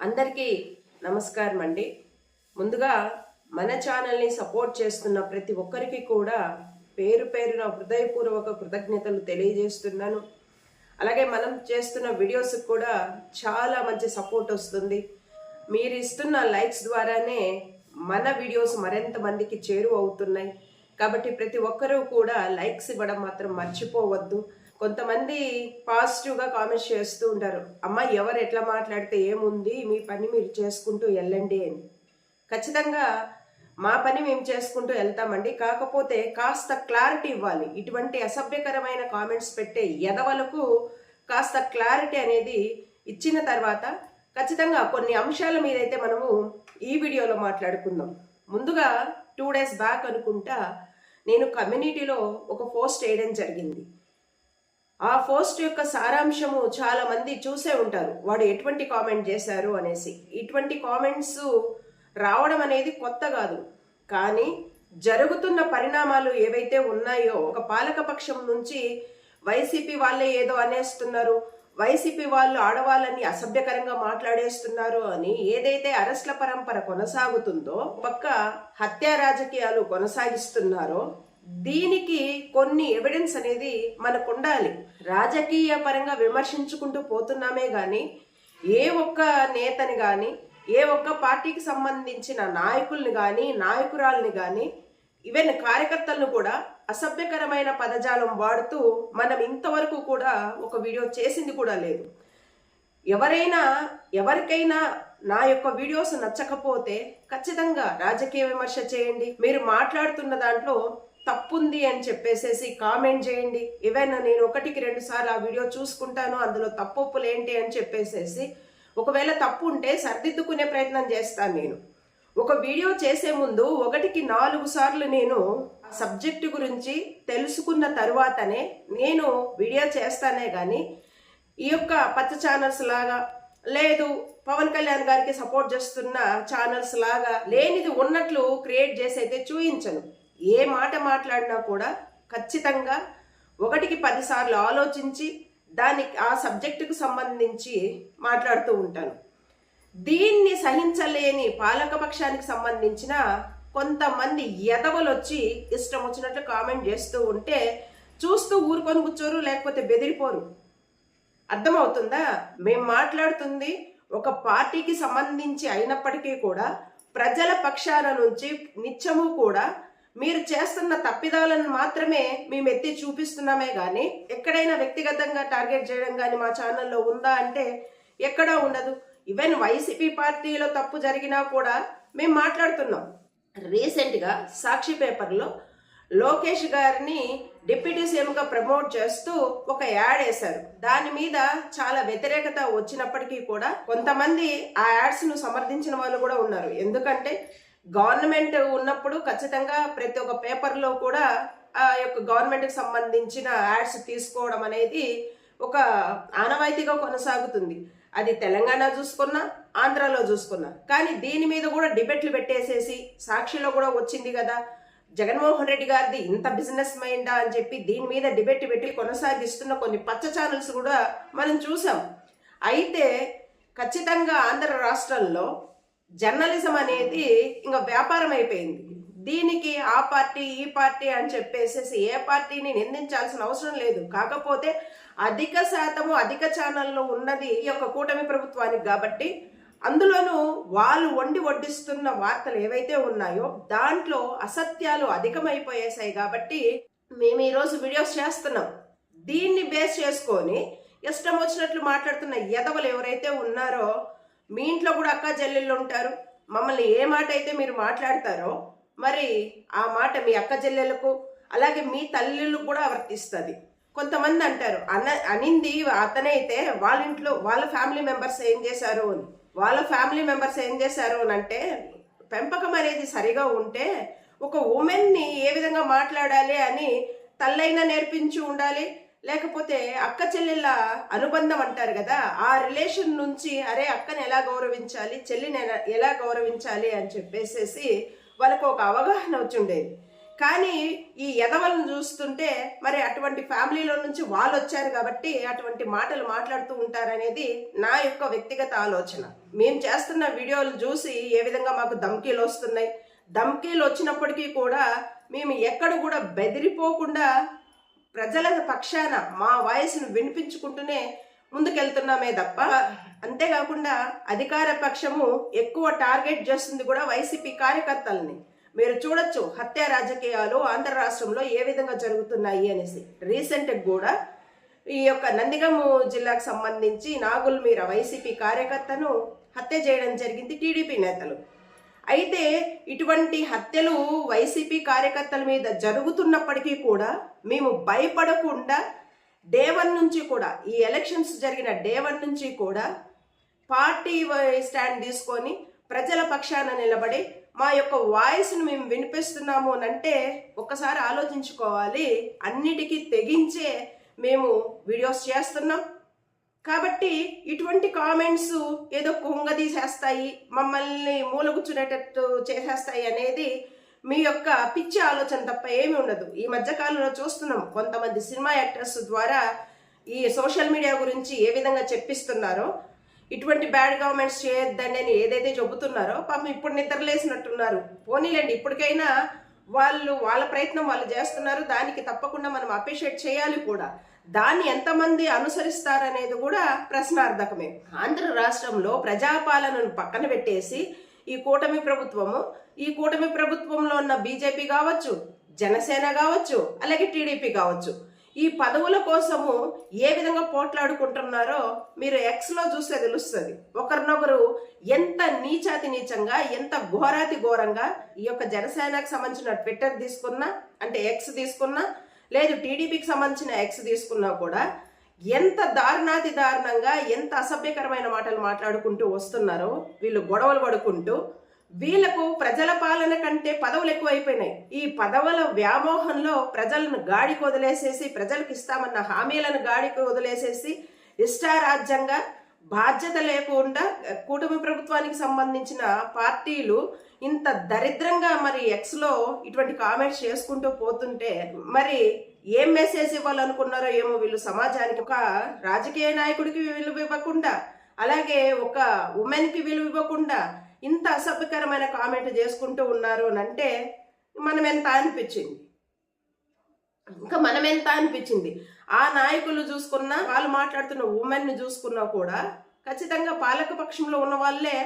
అందరికీ నమస్కారం అండి. ముందుగా మన ఛానల్ని సపోర్ట్ చేస్తున్న ప్రతి ఒక్కరికి కూడా పేరు పేరున హృదయపూర్వక కృతజ్ఞతలు తెలియజేస్తున్నాను. అలాగే మనం చేస్తున్న వీడియోస్ కూడా చాలా మంచి సపోర్ట్ వస్తుంది. మీరు ఇస్తున్న లైక్స్ ద్వారానే మన వీడియోస్ మరింత మందికి చేరువ అవుతున్నాయి. కాబట్టి ప్రతి ఒక్కరూ కూడా లైక్స్ ఇవ్వడం మాత్రం మర్చిపోవద్దు. కొంతమంది పాజిటివ్గా కామెంట్స్ చేస్తూ ఉంటారు, అమ్మ ఎవరు ఎట్లా మాట్లాడితే ఏముంది, మీ పని మీరు చేసుకుంటూ వెళ్ళండి అని. ఖచ్చితంగా మా పని మేము చేసుకుంటూ వెళ్తామండి. కాకపోతే కాస్త క్లారిటీ ఇవ్వాలి. ఇటువంటి అసభ్యకరమైన కామెంట్స్ పెట్టే ఎదవలకు కాస్త క్లారిటీ అనేది ఇచ్చిన తర్వాత ఖచ్చితంగా కొన్ని అంశాల మీద అయితే మనము ఈ వీడియోలో మాట్లాడుకుందాం. ముందుగా 2 days బ్యాక్ అనుకుంటా నేను కమ్యూనిటీలో ఒక పోస్ట్ వేయడం జరిగింది. ఆ పోస్ట్ యొక్క సారాంశము చాలా మంది చూసే ఉంటారు, వాడు ఎటువంటి కామెంట్ చేశారు అనేసి. ఇటువంటి కామెంట్స్ రావడం అనేది కొత్త కాదు, కానీ జరుగుతున్న పరిణామాలు ఏవైతే ఉన్నాయో, ఒక పాలకపక్షం నుంచి వైసీపీ వాళ్ళే ఏదో అనేస్తున్నారు, వైసీపీ వాళ్ళు ఆడవాళ్ళని అసభ్యకరంగా మాట్లాడేస్తున్నారు అని ఏదైతే అరెస్ట్ల పరంపర కొనసాగుతుందో, పక్క హత్యా రాజకీయాలు కొనసాగిస్తున్నారో, దీనికి కొన్ని ఎవిడెన్స్ అనేది మనకు ఉండాలి. రాజకీయ పరంగా విమర్శించుకుంటూ పోతున్నామే కానీ ఏ ఒక్క నేతని కానీ ఏ ఒక్క పార్టీకి సంబంధించిన నాయకుల్ని కానీ నాయకురాల్ని కానీ ఈవెన్ కార్యకర్తలను కూడా అసభ్యకరమైన పదజాలం వాడుతూ మనం ఇంతవరకు కూడా ఒక వీడియో చేసింది కూడా లేదు. ఎవరికైనా నా యొక్క వీడియోస్ నచ్చకపోతే ఖచ్చితంగా రాజకీయ విమర్శ చేయండి. మీరు మాట్లాడుతున్న దాంట్లో తప్పుంది అని చెప్పేసేసి కామెంట్ చేయండి. ఈవెన్ నేను 1కి 2 సార్లు ఆ వీడియో చూసుకుంటాను, అందులో తప్పులు ఏంటి అని చెప్పేసేసి ఒకవేళ తప్పు ఉంటే సరిదిద్దుకునే ప్రయత్నం చేస్తాను. నేను ఒక వీడియో చేసే ముందు 1కి 4 సార్లు నేను సబ్జెక్టు గురించి తెలుసుకున్న తరువాతనే నేను వీడియో చేస్తానే కానీ ఈ యొక్క పచ్చ ఛానల్స్ లాగా లేదు పవన్ కళ్యాణ్ గారికి సపోర్ట్ చేస్తున్న ఛానల్స్ లాగా లేనిది ఉన్నట్లు క్రియేట్ చేసి అయితే చూయించను. ఏ మాట మాట్లాడినా కూడా ఖచ్చితంగా 1కి 10 సార్లు ఆలోచించి దానికి ఆ సబ్జెక్టుకు సంబంధించి మాట్లాడుతూ ఉంటాను. దీన్ని సహించలేని పాలకపక్షానికి సంబంధించిన కొంతమంది ఎదవలు వచ్చి ఇష్టం వచ్చినట్లు కామెంట్ చేస్తూ ఉంటే చూస్తూ ఊరుకొని కూర్చోరు, లేకపోతే బెదిరిపోరు. అర్థమవుతుందా? మేము మాట్లాడుతుంది ఒక పార్టీకి సంబంధించి అయినప్పటికీ కూడా ప్రజల పక్షాల నుంచి నిత్యము కూడా మీరు చేస్తున్న తప్పిదాలను మాత్రమే మేము ఎత్తి చూపిస్తున్నామే కానీ ఎక్కడైనా వ్యక్తిగతంగా టార్గెట్ చేయడం కానీ మా ఛానల్లో ఉందా అంటే ఎక్కడా ఉండదు. ఈవెన్ వైసీపీ పార్టీలో తప్పు జరిగినా కూడా మేము మాట్లాడుతున్నాం. రీసెంట్గా సాక్షి పేపర్లో లోకేష్ గారిని డిప్యూటీ సీఎంగా ప్రమోట్ చేస్తూ ఒక యాడ్ వేశారు. దాని మీద చాలా వ్యతిరేకత వచ్చినప్పటికీ కూడా కొంతమంది ఆ యాడ్స్ను సమర్థించిన వాళ్ళు కూడా ఉన్నారు. ఎందుకంటే గవర్నమెంట్ ఉన్నప్పుడు ఖచ్చితంగా ప్రతి ఒక్క పేపర్లో కూడా ఆ యొక్క గవర్నమెంట్కి సంబంధించిన యాడ్స్ తీసుకోవడం అనేది ఒక ఆనవాయితీగా కొనసాగుతుంది. అది తెలంగాణ చూసుకున్నా ఆంధ్రాలో చూసుకున్నా. కానీ దీని మీద కూడా డిబేట్లు పెట్టేసేసి సాక్షిలో కూడా వచ్చింది కదా, జగన్మోహన్ రెడ్డి గారిది ఇంత బిజినెస్ మైండా అని చెప్పి దీని మీద డిబేట్ పెట్టి కొనసాగిస్తున్న కొన్ని పచ్చ ఛానల్స్ కూడా మనం చూసాం. అయితే ఖచ్చితంగా ఆంధ్ర రాష్ట్రంలో జర్నలిజం అనేది ఇంకా వ్యాపారం అయిపోయింది. దీనికి ఆ పార్టీ ఈ పార్టీ అని చెప్పేసేసి ఏ పార్టీని నిందించాల్సిన అవసరం లేదు. కాకపోతే అధిక శాతము అధిక ఛానల్లో ఉన్నది ఈ యొక్క కూటమి ప్రభుత్వానికి కాబట్టి అందులోనూ వాళ్ళు వడ్డిస్తున్న వార్తలు ఏవైతే ఉన్నాయో దాంట్లో అసత్యాలు అధికమైపోయేసాయి. కాబట్టి మేము ఈరోజు వీడియోస్ చేస్తున్నాం. దీన్ని బేస్ చేసుకొని ఇష్టం వచ్చినట్లు మాట్లాడుతున్న ఎదవలు ఎవరైతే ఉన్నారో, మీ ఇంట్లో కూడా అక్క చెల్లెళ్ళు ఉంటారు. మమ్మల్ని ఏ మాట అయితే మీరు మాట్లాడతారో మరి ఆ మాట మీ అక్క చెల్లెలకు అలాగే మీ తల్లిలకు కూడా వర్తిస్తుంది. కొంతమంది అంటారు అనింది అతనైతే వాళ్ళ ఇంట్లో వాళ్ళ ఫ్యామిలీ మెంబర్స్ ఏం చేశారు అని. వాళ్ళ ఫ్యామిలీ మెంబర్స్ ఏం చేశారు అని అంటే, పెంపకం అనేది సరిగా ఉంటే ఒక ఉమెన్ని ఏ విధంగా మాట్లాడాలి అని తల్లైనా నేర్పించి ఉండాలి, లేకపోతే అక్క చెల్లెళ్ళ అనుబంధం అంటారు కదా, ఆ రిలేషన్ నుంచి అరే అక్కని ఎలా గౌరవించాలి, చెల్లిని ఎలా గౌరవించాలి అని చెప్పేసేసి వాళ్ళకు ఒక అవగాహన వచ్చి ఉండేది. కానీ ఈ ఎదవలను చూస్తుంటే మరి అటువంటి ఫ్యామిలీలో నుంచి వాళ్ళు వచ్చారు కాబట్టి అటువంటి మాటలు మాట్లాడుతూ ఉంటారనేది నా యొక్క వ్యక్తిగత ఆలోచన. మేము చేస్తున్న వీడియోలు చూసి ఏ విధంగా మాకు ధమ్కీలు వస్తున్నాయి, ధమ్కీలు వచ్చినప్పటికీ కూడా మేము ఎక్కడ కూడా బెదిరిపోకుండా ప్రజల పక్షాన మా వాయిస్ను వినిపించుకుంటూనే ముందుకెళ్తున్నామే తప్ప, అంతేకాకుండా అధికార పక్షము ఎక్కువ టార్గెట్ చేస్తుంది కూడా వైసీపీ కార్యకర్తల్ని. మీరు చూడొచ్చు హత్య రాజకీయాలు ఆంధ్ర రాష్ట్రంలో ఏ విధంగా జరుగుతున్నాయి అనేసి. రీసెంట్గా కూడా ఈ యొక్క నందిగం జిల్లాకు సంబంధించి నాగుల్మీర వైసీపీ కార్యకర్తను హత్య చేయడం జరిగింది టీడీపీ నేతలు. అయితే ఇటువంటి హత్యలు వైసీపీ కార్యకర్తల మీద జరుగుతున్నప్పటికీ కూడా మేము భయపడకుండా డే 1 నుంచి కూడా, ఈ ఎలక్షన్స్ జరిగిన డే 1 నుంచి కూడా పార్టీ స్టాండ్ తీసుకొని ప్రజల పక్షాన నిలబడి మా యొక్క వాయిస్ను మేము వినిపిస్తున్నాము అని అంటే ఒక్కసారి ఆలోచించుకోవాలి. అన్నిటికీ తెగించే మేము వీడియోస్ చేస్తున్నాం కాబట్టి ఇటువంటి కామెంట్స్ ఏదో కుంగదీసేస్తాయి, మమ్మల్ని మూలగుచ్చునేటట్టు చేసేస్తాయి అనేది మీ యొక్క పిచ్చి ఆలోచన తప్ప ఏమీ ఉండదు. ఈ మధ్యకాలంలో చూస్తున్నాం కొంతమంది సినిమా యాక్టర్స్ ద్వారా ఈ సోషల్ మీడియా గురించి ఏ విధంగా చెప్పిస్తున్నారో, ఇటువంటి బ్యాడ్ కామెంట్స్ చేయొద్దండి అని ఏదైతే చెబుతున్నారో పాపం ఇప్పుడు నిద్రలేసినట్టున్నారు. పోనీలేండి, ఇప్పటికైనా వాళ్ళ ప్రయత్నం వాళ్ళు చేస్తున్నారు. దానికి తప్పకుండా మనం అప్రిషియేట్ చేయాలి కూడా. దాన్ని ఎంతమంది అనుసరిస్తారనేది కూడా ప్రశ్నార్థకమే. ఆంధ్ర రాష్ట్రంలో ప్రజాపాలనను పక్కన పెట్టేసి ఈ కూటమి ప్రభుత్వంలో ఉన్న బీజేపీ కావచ్చు, జనసేన కావచ్చు, అలాగే టీడీపీ కావచ్చు, ఈ పదవుల కోసము ఏ విధంగా పోట్లాడుకుంటున్నారో మీరు ఎక్స్లో చూస్తే తెలుస్తుంది. ఒకరినొకరు ఎంత నీచాతి నీచంగా, ఎంత ఘోరాతి ఘోరంగా ఈ యొక్క జనసేనకు సంబంధించిన ట్విట్టర్ తీసుకున్నా, అంటే ఎక్స్ తీసుకున్నా, లేదు టీడీపీకి సంబంధించిన ఎక్స్ తీసుకున్నా కూడా ఎంత దారుణాతి దారుణంగా, ఎంత అసభ్యకరమైన మాటలు మాట్లాడుకుంటూ వస్తున్నారో వీళ్ళు గొడవలు పడుకుంటూ. వీళ్లకు ప్రజల పాలన కంటే పదవులు ఎక్కువైపోయినాయి. ఈ పదవుల వ్యామోహంలో ప్రజలను గాడికి వదిలేసేసి, ప్రజలకు ఇస్తామన్న హామీలను గాడికి వదిలేసేసి ఇష్టారాజ్యంగా బాధ్యత లేకుండా కూటమి ప్రభుత్వానికి సంబంధించిన పార్టీలు ఇంత దరిద్రంగా మరి ఎక్స్లో ఇటువంటి కామెంట్స్ చేసుకుంటూ పోతుంటే మరి ఏం మెసేజ్ ఇవ్వాలనుకున్నారో ఏమో వీళ్ళు సమాజానికి. ఒక రాజకీయ నాయకుడికి విలువ ఇవ్వకుండా, అలాగే ఒక ఉమెన్కి విలువ ఇవ్వకుండా ఇంత అసభ్యకరమైన కామెంట్ చేసుకుంటూ ఉన్నారు అని అంటే మనం ఎంత అనిపించింది. ఆ నాయకులు చూసుకున్నా, వాళ్ళు మాట్లాడుతున్న ఉమెన్ని చూసుకున్నా కూడా ఖచ్చితంగా పాలక పక్షంలో ఉన్న వాళ్ళే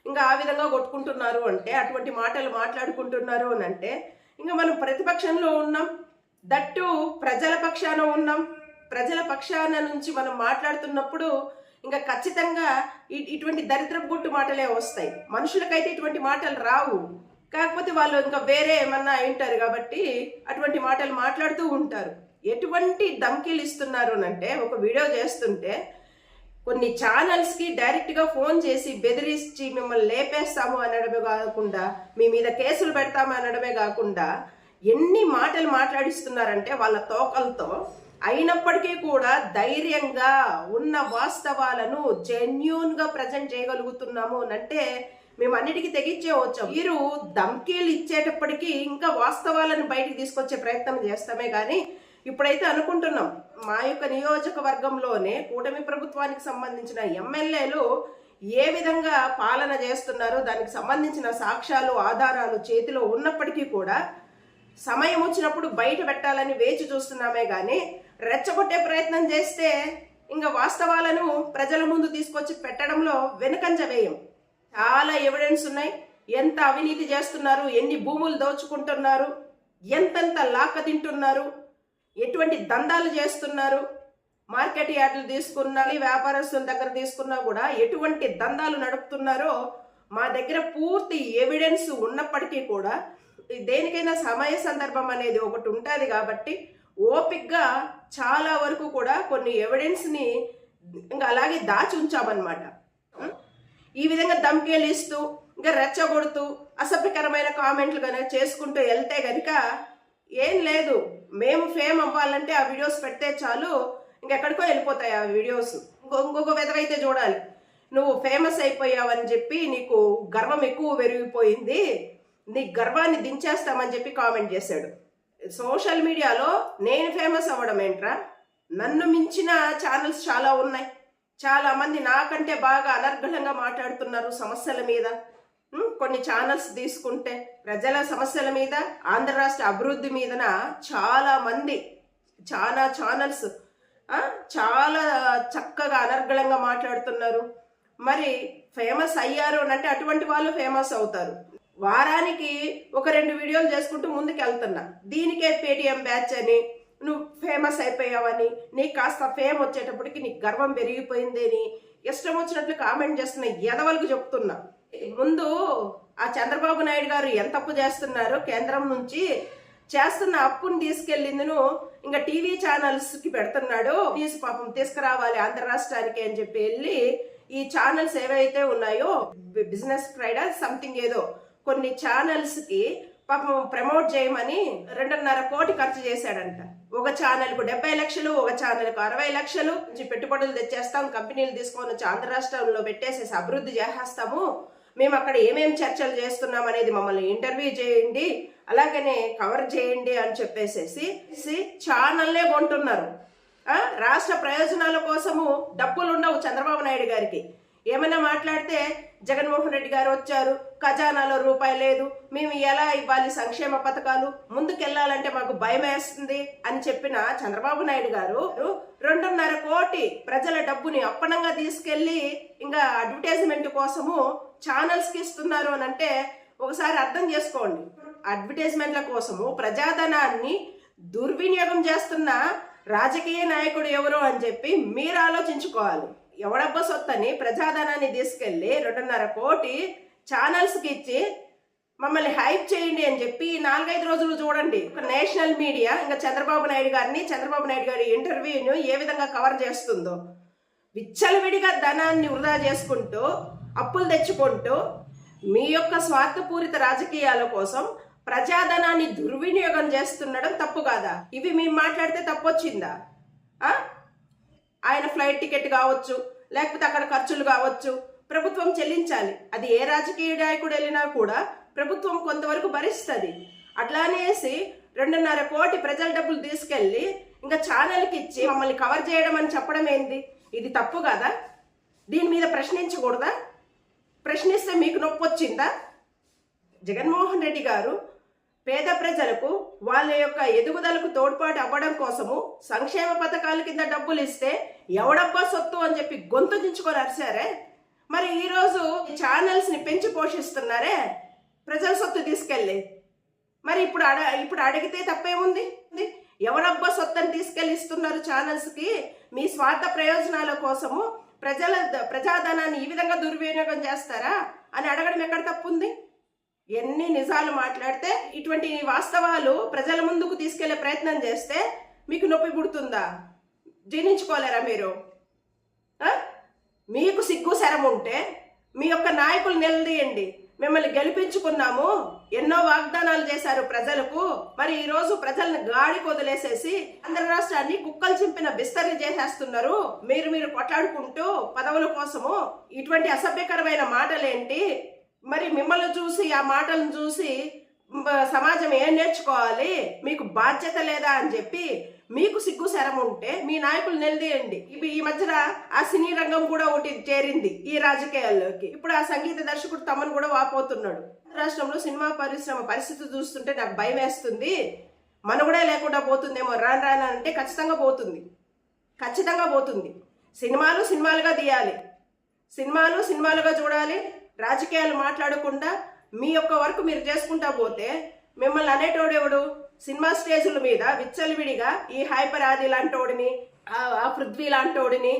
ఇంకా ఆ విధంగా కొట్టుకుంటున్నారు అంటే, అటువంటి మాటలు మాట్లాడుకుంటున్నారు అని అంటే ఇంకా మనం ప్రతిపక్షంలో ఉన్నాం, దట్టు ప్రజల పక్షాన ఉన్నాం. ప్రజల పక్షాన నుంచి మనం మాట్లాడుతున్నప్పుడు ఇంకా ఖచ్చితంగా ఇటువంటి దరిద్రపు గుట్టు మాటలే వస్తాయి. మనుషులకైతే ఇటువంటి మాటలు రావు, కాకపోతే వాళ్ళు ఇంకా వేరే ఏమన్నా అయింటారు కాబట్టి అటువంటి మాటలు మాట్లాడుతూ ఉంటారు. ఎటువంటి ధమ్కీలు ఇస్తున్నారు అంటే, ఒక వీడియో చేస్తుంటే కొన్ని ఛానల్స్కి డైరెక్ట్గా ఫోన్ చేసి బెదిరించి మిమ్మల్ని లేపేస్తాము అనడమే కాకుండా, మీ మీద కేసులు పెడతాము అనడమే కాకుండా ఎన్ని మాటలు మాట్లాడిస్తున్నారంటే వాళ్ళ తోకలతో. అయినప్పటికీ కూడా ధైర్యంగా ఉన్న వాస్తవాలను జెన్యూన్గా ప్రజెంట్ చేయగలుగుతున్నాము అంటే మేము అన్నిటికీ తెగించే వచ్చాం. మీరు ధమ్కీలు ఇచ్చేటప్పటికీ ఇంకా వాస్తవాలను బయటికి తీసుకొచ్చే ప్రయత్నం చేస్తామే కానీ ఇప్పుడైతే అనుకుంటున్నాం మా యొక్క నియోజకవర్గంలోనే కూటమి ప్రభుత్వానికి సంబంధించిన ఎమ్మెల్యేలు ఏ విధంగా పాలన చేస్తున్నారో దానికి సంబంధించిన సాక్ష్యాలు, ఆధారాలు చేతిలో ఉన్నప్పటికీ కూడా సమయం వచ్చినప్పుడు బయట పెట్టాలని వేచి చూస్తున్నామే కానీ రెచ్చగొట్టే ప్రయత్నం చేస్తే ఇంకా వాస్తవాలను ప్రజల ముందు తీసుకొచ్చి పెట్టడంలో వెనుకంజ వేయం. చాలా ఎవిడెన్స్ ఉన్నాయి. ఎంత అవినీతి చేస్తున్నారు, ఎన్ని భూములు దోచుకుంటున్నారు, ఎంతెంత లాక్క తింటున్నారు, ఎటువంటి దందాలు చేస్తున్నారు, మార్కెట్ యార్డులు తీసుకున్నా, వ్యాపారస్తుల దగ్గర తీసుకున్నా కూడా ఎటువంటి దందాలు నడుపుతున్నారో మా దగ్గర పూర్తి ఎవిడెన్స్ ఉన్నప్పటికీ కూడా దేనికైనా సమయ సందర్భం అనేది ఒకటి ఉంటుంది కాబట్టి ఓపిక్గా చాలా వరకు కూడా కొన్ని ఎవిడెన్స్ని ఇంకా అలాగే దాచి ఉంచామన్నమాట. ఈ విధంగా ధమ్కీలు ఇస్తూ ఇంకా రెచ్చగొడుతూ అసభ్యకరమైన కామెంట్లు కనుక చేసుకుంటూ వెళ్తే కనుక ఏం లేదు. మేము ఫేమ్ అవ్వాలంటే ఆ వీడియోస్ పెడితే చాలు, ఇంకెక్కడికో వెళ్ళిపోతాయి ఆ వీడియోస్. ఇంకొక విధమైతే చూడాలి, నువ్వు ఫేమస్ అయిపోయావని చెప్పి నీకు గర్వం ఎక్కువ పెరిగిపోయింది, నీ గర్వాన్ని దించేస్తామని చెప్పి కామెంట్ చేశాడు. సోషల్ మీడియాలో నేను ఫేమస్ అవ్వడం ఏంట్రా? నన్ను మించిన ఛానల్స్ చాలా ఉన్నాయి. చాలా మంది నాకంటే బాగా అనర్గళంగా మాట్లాడుతున్నారు సమస్యల మీద. కొన్ని ఛానల్స్ తీసుకుంటే ప్రజల సమస్యల మీద, ఆంధ్ర రాష్ట్ర అభివృద్ధి మీదన చాలా మంది, చాలా ఛానల్స్ చాలా చక్కగా అనర్గళంగా మాట్లాడుతున్నారు. మరి ఫేమస్ అయ్యారు అంటే అటువంటి వాళ్ళు ఫేమస్ అవుతారు. వారానికి ఒక 2 వీడియోలు చేసుకుంటూ ముందుకు వెళ్తున్నా. దీనికే పేటిఎం బ్యాచ్ అని, నువ్వు ఫేమస్ అయిపోయావని, నీకు కాస్త ఫేమ్ వచ్చేటప్పటికి నీకు గర్వం పెరిగిపోయిందని ఇష్టం వచ్చినట్లు కామెంట్ చేస్తున్న ఎదవలకు చెప్తున్నా. ముందు ఆ చంద్రబాబు నాయుడు గారు ఎంత అప్పు చేస్తున్నారు కేంద్రం నుంచి, చేస్తున్న అప్పుని తీసుకెళ్ళిందును ఇంకా టీవీ ఛానల్స్కి పెడుతున్నాడు. పాపం తీసుకురావాలి ఆంధ్ర రాష్ట్రానికి అని చెప్పి వెళ్ళి ఈ ఛానల్స్ ఏవైతే ఉన్నాయో బిజినెస్ ఫ్రైడర్ సంథింగ్ ఏదో కొన్ని ఛానల్స్కి పాపం ప్రమోట్ చేయమని 2.5 కోటి ఖర్చు చేశాడంట. ఒక ఛానల్కు 70 లక్షలు, ఒక ఛానల్కు 60 లక్షలు పెట్టుబడులు తెచ్చేస్తాం, కంపెనీలు తీసుకొని వచ్చి ఆంధ్ర రాష్ట్రంలో పెట్టేసేసి అభివృద్ధి చేసేస్తాము, మేము అక్కడ ఏమేమి చర్చలు చేస్తున్నాం అనేది మమ్మల్ని ఇంటర్వ్యూ చేయండి, అలాగనే కవర్ చేయండి అని చెప్పేసేసి ఛానల్నే కొంటున్నారు. రాష్ట్ర ప్రయోజనాల కోసము డబ్బులు ఉండవు చంద్రబాబు నాయుడు గారికి. ఏమైనా మాట్లాడితే జగన్మోహన్ రెడ్డి గారు వచ్చారు, ఖజానాలో రూపాయి లేదు, మేము ఎలా ఇవ్వాలి సంక్షేమ పథకాలు, ముందుకెళ్లాలంటే మాకు భయం వేస్తుంది అని చెప్పిన చంద్రబాబు నాయుడు గారు 2.5 కోటి ప్రజల డబ్బుని అప్పనంగా తీసుకెళ్లి ఇంకా అడ్వర్టైజ్మెంట్ కోసము ఛానల్స్కి ఇస్తున్నారు అని అంటే ఒకసారి అర్థం చేసుకోండి. అడ్వర్టైజ్మెంట్ల కోసము ప్రజాధనాన్ని దుర్వినియోగం చేస్తున్న రాజకీయ నాయకుడు ఎవరు అని చెప్పి మీరు ఆలోచించుకోవాలి. ఎవడబ్బ సొత్తని ప్రజాధనాన్ని తీసుకెళ్లి 2.5 కోటి ఛానల్స్కి ఇచ్చి మమ్మల్ని హైప్ చేయండి అని చెప్పి 4-5 రోజులు చూడండి ఒక నేషనల్ మీడియా ఇంకా చంద్రబాబు నాయుడు గారి ఇంటర్వ్యూను ఏ విధంగా కవర్ చేస్తుందో. విచ్చలవిడిగా ధనాన్ని వృధా చేసుకుంటూ, అప్పులు తెచ్చుకుంటూ, మీ యొక్క స్వార్థపూరిత రాజకీయాల కోసం ప్రజాధనాన్ని దుర్వినియోగం చేస్తుండడం తప్పు కాదా? ఇవి మేము మాట్లాడితే తప్పొచ్చిందా? ఆయన ఫ్లైట్ టికెట్ కావచ్చు, లేకపోతే అక్కడ ఖర్చులు కావచ్చు, ప్రభుత్వం చెల్లించాలి. అది ఏ రాజకీయ నాయకుడు వెళ్ళినా కూడా ప్రభుత్వం కొంతవరకు భరిస్తుంది. అట్లానేసి 2.5 కోటి ప్రజల డబ్బులు తీసుకెళ్ళి ఇంకా ఛానల్కి ఇచ్చి మమ్మల్ని కవర్ చేయడం అని చెప్పడం ఏంది? ఇది తప్పు కదా? దీని మీద ప్రశ్నించకూడదా? ప్రశ్నిస్తే మీకు నొప్పి వచ్చిందా? జగన్మోహన్ రెడ్డి గారు పేద ప్రజలకు వాళ్ళ యొక్క ఎదుగుదలకు తోడ్పాటు అవ్వడం కోసము సంక్షేమ పథకాల కింద డబ్బులు ఇస్తే ఎవడబ్బా సొత్తు అని చెప్పి గొంతు దించుకొని అరిశారే. మరి ఈరోజు ఛానల్స్ని పెంచి పోషిస్తున్నారే ప్రజల సొత్తు తీసుకెళ్ళి. మరి ఇప్పుడు అడిగితే తప్పేముంది? ఎవరబ్బా సొత్తుని తీసుకెళ్ళి ఇస్తున్నారు ఛానల్స్కి? మీ స్వార్థ ప్రయోజనాల కోసము ప్రజాధనాన్ని ఈ విధంగా దుర్వినియోగం చేస్తారా అని అడగడం ఎక్కడ తప్పుంది? ఎన్ని నిజాలు మాట్లాడితే ఇటువంటి వాస్తవాలు ప్రజల ముందుకు తీసుకెళ్లే ప్రయత్నం చేస్తే మీకు నొప్పి పుడుతుందా? జీర్ణించుకోలేరా మీరు? మీకు సిగ్గు శరం ఉంటే మీ యొక్క నాయకులు నిలదీయండి. మిమ్మల్ని గెలిపించుకున్నాము, ఎన్నో వాగ్దానాలు చేశారు ప్రజలకు, మరి ఈరోజు ప్రజల్ని గాడికి వదిలేసేసి ఆంధ్ర రాష్ట్రాన్ని కుక్కలు చింపిన బిస్తర్లు చేసేస్తున్నారు. మీరు కొట్లాడుకుంటూ పదవుల కోసము ఇటువంటి అసభ్యకరమైన మాటలేంటి? మరి మిమ్మల్ని చూసి, ఆ మాటలను చూసి సమాజం ఏం నేర్చుకోవాలి? మీకు బాధ్యత లేదా అని చెప్పి మీకు సిగ్గు శరం ఉంటే మీ నాయకులు నిలదీయండి. ఈ మధ్యన ఆ సినీ రంగం కూడా ఒకటి చేరింది ఈ రాజకీయాల్లోకి. ఇప్పుడు ఆ సంగీత దర్శకుడు తమను కూడా వాపోతున్నాడు. రాష్ట్రంలో సినిమా పరిశ్రమ పరిస్థితి చూస్తుంటే నాకు భయం వేస్తుంది, మనుగడే లేకుండా పోతుందేమో రాను అంటే ఖచ్చితంగా పోతుంది. సినిమాలు సినిమాలుగా తీయాలి, సినిమాలు సినిమాలుగా చూడాలి. రాజకీయాలు మాట్లాడకుండా మీ యొక్క వర్క్ మీరు చేసుకుంటా పోతే మిమ్మల్ని అనేటోడెవడు? సినిమా స్టేజుల మీద విచ్చలవిడిగా ఈ హైపర్ ఆది లాంటోడిని, ఆ పృథ్వీ లాంటోడిని,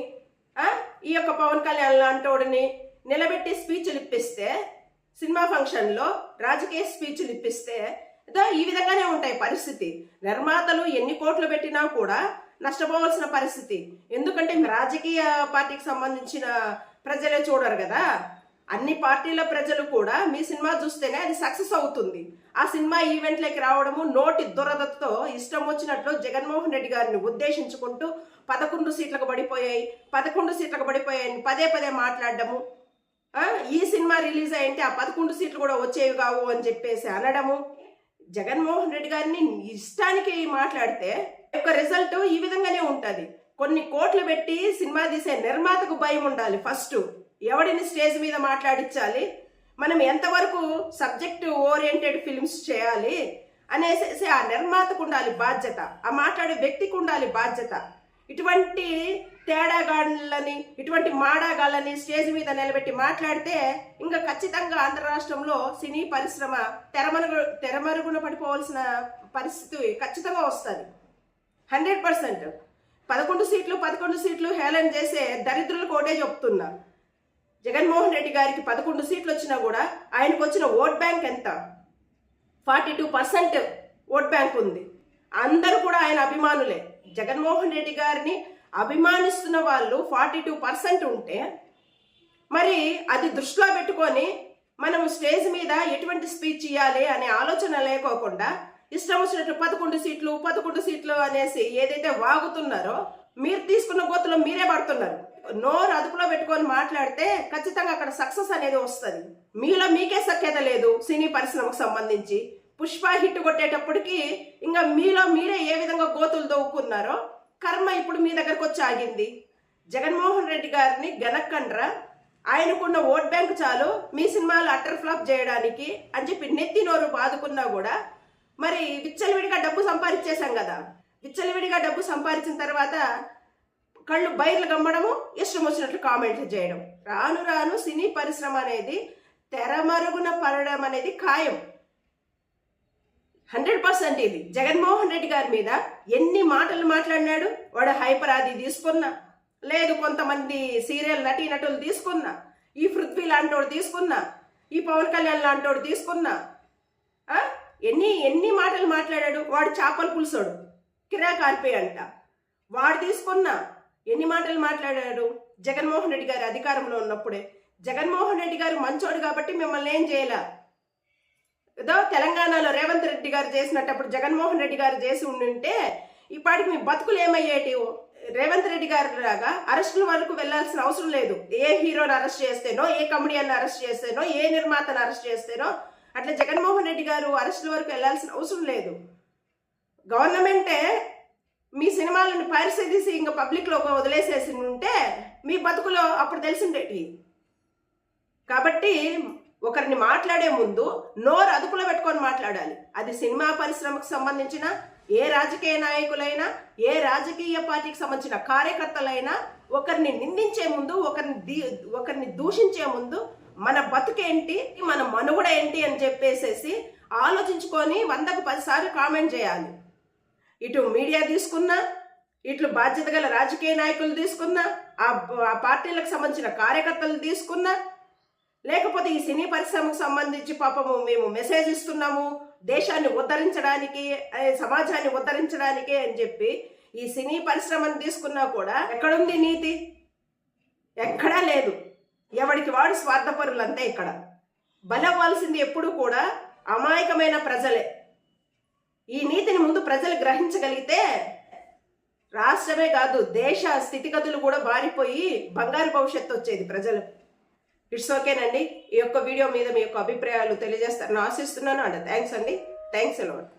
ఈ యొక్క పవన్ కళ్యాణ్ లాంటోడిని నిలబెట్టి స్పీచ్లు ఇప్పిస్తే, సినిమా ఫంక్షన్లో రాజకీయ స్పీచ్లు ఇప్పిస్తే ఈ విధంగానే ఉంటాయి పరిస్థితి. నిర్మాతలు ఎన్ని కోట్లు పెట్టినా కూడా నష్టపోవాల్సిన పరిస్థితి. ఎందుకంటే రాజకీయ పార్టీకి సంబంధించిన ప్రజలే చూడరు కదా. అన్ని పార్టీల ప్రజలు కూడా మీ సినిమా చూస్తేనే అది సక్సెస్ అవుతుంది. ఆ సినిమా ఈవెంట్లకి రావడము నోటి దురదతో ఇష్టం వచ్చినట్లు జగన్మోహన్ రెడ్డి గారిని ఉద్దేశించుకుంటూ 11 సీట్లకు పడిపోయాయి పదే మాట్లాడడము, ఈ సినిమా రిలీజ్ అయింటే ఆ 11 సీట్లు కూడా వచ్చేవి కావు అని చెప్పేసి అనడము, జగన్మోహన్ రెడ్డి గారిని ఇష్టానికి మాట్లాడితే యొక్క రిజల్ట్ ఈ విధంగానే ఉంటుంది. కొన్ని కోట్లు పెట్టి సినిమా తీసే నిర్మాతకు భయం ఉండాలి. ఫస్ట్ ఎవడిని స్టేజ్ మీద మాట్లాడించాలి, మనం ఎంతవరకు సబ్జెక్ట్ ఓరియంటెడ్ ఫిల్మ్స్ చేయాలి అనేసి ఆ నిర్మాతకు ఉండాలి బాధ్యత, ఆ మాట్లాడే వ్యక్తికి ఉండాలి బాధ్యత. ఇటువంటి తేడాగాళ్ళని, ఇటువంటి మాడాగాళ్ళని స్టేజ్ మీద నిలబెట్టి మాట్లాడితే ఇంకా ఖచ్చితంగా ఆంధ్ర రాష్ట్రంలో సినీ పరిశ్రమ తెరమరుగున పడిపోవాల్సిన పరిస్థితి ఖచ్చితంగా వస్తుంది. 100%. 11 సీట్లు హేళన చేసే దరిద్రులకు ఒకటే చెప్తున్నా. జగన్మోహన్ రెడ్డి గారికి 11 సీట్లు వచ్చినా కూడా ఆయనకు వచ్చిన ఓట్ బ్యాంక్ ఎంత? 42% ఓట్ బ్యాంక్ ఉంది. అందరూ కూడా ఆయన అభిమానులే. జగన్మోహన్ రెడ్డి గారిని అభిమానిస్తున్న వాళ్ళు 42% ఉంటే మరి అది దృష్టిలో పెట్టుకొని మనం స్టేజ్ మీద ఎటువంటి స్పీచ్ ఇవ్వాలి అనే ఆలోచన లేకోకుండా ఇష్టం వచ్చినట్టు 11 సీట్లు అనేసి ఏదైతే వాగుతున్నారో మీరు తీసుకున్న గోతులో మీరే పడుతున్నారు. నోరు అదుపులో పెట్టుకొని మాట్లాడితే ఖచ్చితంగా అక్కడ సక్సెస్ అనేది వస్తుంది. మీలో మీకే సఖ్యత లేదు. సినీ పరిశ్రమకు సంబంధించి పుష్ప హిట్ కొట్టేటప్పటికి ఇంకా మీలో మీరే ఏ విధంగా గోతులు దవ్వుకున్నారో కర్మ ఇప్పుడు మీ దగ్గరకు వచ్చి ఆగింది. జగన్మోహన్ రెడ్డి గారిని గెనక్కండ్రా, ఆయనకున్న ఓట్ బ్యాంక్ చాలు మీ సినిమాలు అటర్ ఫ్లాప్ చేయడానికి అని చెప్పి నెత్తి నోరు బాదుకున్నా కూడా మరి విచ్చలవిడిగా డబ్బు సంపాదించేశాం కదా. విచ్చలవిడిగా డబ్బు సంపాదించిన తర్వాత కళ్ళు బయర్లు గమ్మడము, ఇష్టం వచ్చినట్లు కామెంట్లు చేయడం. రాను రాను సినీ పరిశ్రమ అనేది తెరమరుగున పడడం అనేది ఖాయం. 100% ఇది. జగన్మోహన్ రెడ్డి గారి మీద ఎన్ని మాటలు మాట్లాడినాడు. వాడు హైపర్ అది తీసుకున్నా, లేదు కొంతమంది సీరియల్ నటీనటులు తీసుకున్నా, ఈ పృథ్వీ లాంటోడు తీసుకున్నా, ఈ పవన్ కళ్యాణ్ లాంటోడు తీసుకున్నా, ఎన్ని మాటలు మాట్లాడాడు. వాడు చేపల పులుసోడు, కిరాకార్పే అంట, వాడు తీసుకున్నా ఎన్ని మాటలు మాట్లాడాడు. జగన్మోహన్ రెడ్డి గారు అధికారంలో ఉన్నప్పుడే. జగన్మోహన్ రెడ్డి గారు మంచోడు కాబట్టి మిమ్మల్ని ఏం చేయాల. ఏదో తెలంగాణలో రేవంత్ రెడ్డి గారు చేసినప్పుడు జగన్మోహన్ రెడ్డి గారు చేసి ఉండుంటే ఇప్పటికి మీ బతుకులు ఏమయ్యేటి. రేవంత్ రెడ్డి గారు లాగా అరెస్టుల వరకు వెళ్లాల్సిన అవసరం లేదు. ఏ హీరోని అరెస్ట్ చేస్తేనో, ఏ కమెడియన్ అరెస్ట్ చేస్తేనో, ఏ నిర్మాతను అరెస్ట్ చేస్తేనో అట్లా జగన్మోహన్ రెడ్డి గారు అరెస్టుల వరకు వెళ్లాల్సిన అవసరం లేదు. గవర్నమెంటే మీ సినిమాలను పైరసీ తీసి ఇంకా పబ్లిక్లో వదిలేసేసి ఉంటే మీ బతుకులో అప్పుడు తెలిసిండేటి. కాబట్టి ఒకరిని మాట్లాడే ముందు నోరు అదుపులో పెట్టుకొని మాట్లాడాలి. అది సినిమా పరిశ్రమకు సంబంధించిన ఏ రాజకీయ నాయకులైనా, ఏ రాజకీయ పార్టీకి సంబంధించిన కార్యకర్తలైనా ఒకరిని నిందించే ముందు, ఒకరిని దూషించే ముందు మన బతుకేంటి, మన మనుగడ ఏంటి అని చెప్పేసేసి ఆలోచించుకొని 100కు 10 సార్లు కామెంట్ చేయాలి. ఇటు మీడియా తీసుకున్నా, ఇట్లు బాధ్యత గల రాజకీయ నాయకులు తీసుకున్నా, ఆ పార్టీలకు సంబంధించిన కార్యకర్తలు తీసుకున్నా, లేకపోతే ఈ సినీ పరిశ్రమకు సంబంధించి పాపము మేము మెసేజ్ ఇస్తున్నాము దేశాన్ని ఉద్ధరించడానికి, సమాజాన్ని ఉద్ధరించడానికి అని చెప్పి ఈ సినీ పరిశ్రమను తీసుకున్నా కూడా ఎక్కడుంది నీతి? ఎక్కడా లేదు. ఎవడికి వాడు స్వార్థపరులంతే. ఇక్కడ బలవ్వాల్సింది ఎప్పుడు కూడా అమాయకమైన ప్రజలే. ఈ నీతిని ముందు ప్రజలు గ్రహించగలిగితే రాష్ట్రమే కాదు దేశ స్థితిగతులు కూడా మారిపోయి బంగారు భవిష్యత్తు వచ్చేది ప్రజలు. ఇట్స్ ఓకేనండి. ఈ యొక్క వీడియో మీద మీ యొక్క అభిప్రాయాలు తెలియజేస్తారని ఆశిస్తున్నాను. అండ్ థ్యాంక్స్ అండి. Thanks a lot.